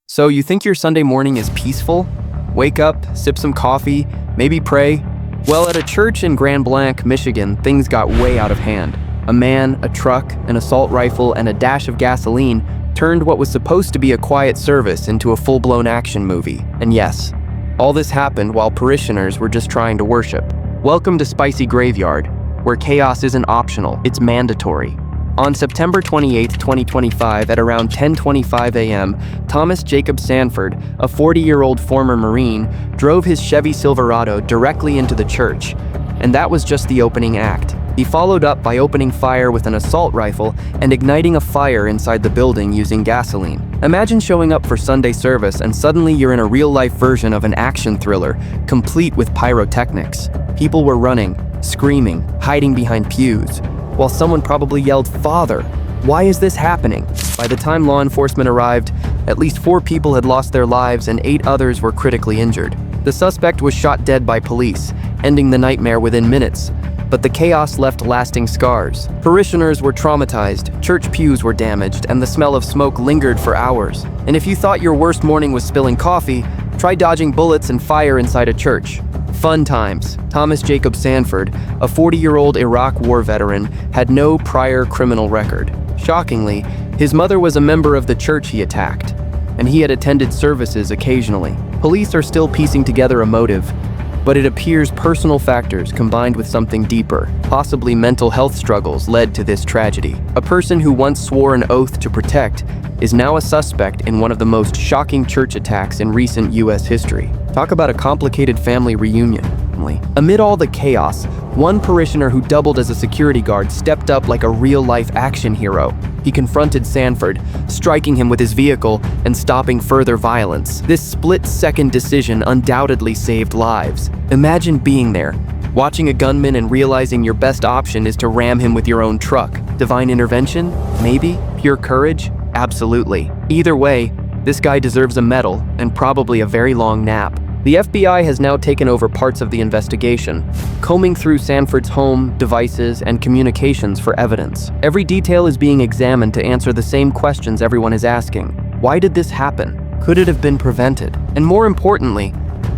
So you think your Sunday morning is peaceful? Wake up, sip some coffee, maybe pray? Well, at a church in Grand Blanc, Michigan, things got way out of hand. A man, a truck, an assault rifle, and a dash of gasoline turned what was supposed to be a quiet service into a full-blown action movie. And yes, all this happened while parishioners were just trying to worship. Welcome to Spicy Graveyard, where chaos isn't optional, it's mandatory. On September 28, 2025, at around 10:25 a.m., Thomas Jacob Sanford, a 40-year-old former Marine, drove his Chevy Silverado directly into the church. And that was just the opening act. He followed up by opening fire with an assault rifle and igniting a fire inside the building using gasoline. Imagine showing up for Sunday service and suddenly you're in a real-life version of an action thriller, complete with pyrotechnics. People were running, screaming, hiding behind pews, while someone probably yelled, "Father, why is this happening?" By the time law enforcement arrived, at least 4 people had lost their lives and 8 others were critically injured. The suspect was shot dead by police, ending the nightmare within minutes. But the chaos left lasting scars. Parishioners were traumatized, church pews were damaged, and the smell of smoke lingered for hours. And if you thought your worst morning was spilling coffee, try dodging bullets and fire inside a church. Fun times. Thomas Jacob Sanford, a 40-year-old Iraq War veteran, had no prior criminal record. Shockingly, his mother was a member of the church he attacked, and he had attended services occasionally. Police are still piecing together a motive, but it appears personal factors combined with something deeper, possibly mental health struggles, led to this tragedy. A person who once swore an oath to protect is now a suspect in one of the most shocking church attacks in recent U.S. history. Talk about a complicated family reunion. Amid all the chaos, one parishioner who doubled as a security guard stepped up like a real-life action hero. He confronted Sanford, striking him with his vehicle and stopping further violence. This split-second decision undoubtedly saved lives. Imagine being there, watching a gunman and realizing your best option is to ram him with your own truck. Divine intervention? Maybe? Pure courage? Absolutely. Either way, this guy deserves a medal and probably a very long nap. The FBI has now taken over parts of the investigation, combing through Sanford's home, devices, and communications for evidence. Every detail is being examined to answer the same questions everyone is asking. Why did this happen? Could it have been prevented? And more importantly,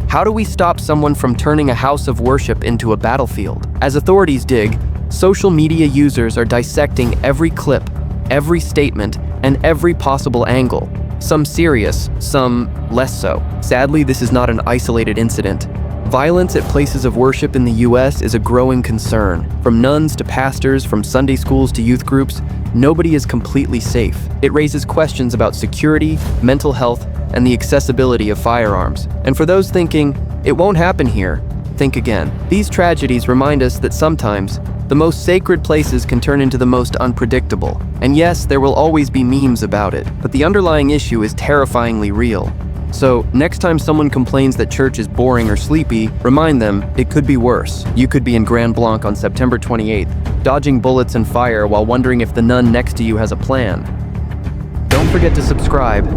how do we stop someone from turning a house of worship into a battlefield? As authorities dig, social media users are dissecting every clip, every statement, and every possible angle. Some serious, some less so. Sadly, this is not an isolated incident. Violence at places of worship in the U.S. is a growing concern. From nuns to pastors, from Sunday schools to youth groups, nobody is completely safe. It raises questions about security, mental health, and the accessibility of firearms. And for those thinking, it won't happen here, think again. These tragedies remind us that sometimes, the most sacred places can turn into the most unpredictable. And yes, there will always be memes about it, but the underlying issue is terrifyingly real. So, next time someone complains that church is boring or sleepy, remind them it could be worse. You could be in Grand Blanc on September 28th, dodging bullets and fire while wondering if the nun next to you has a plan. Don't forget to subscribe.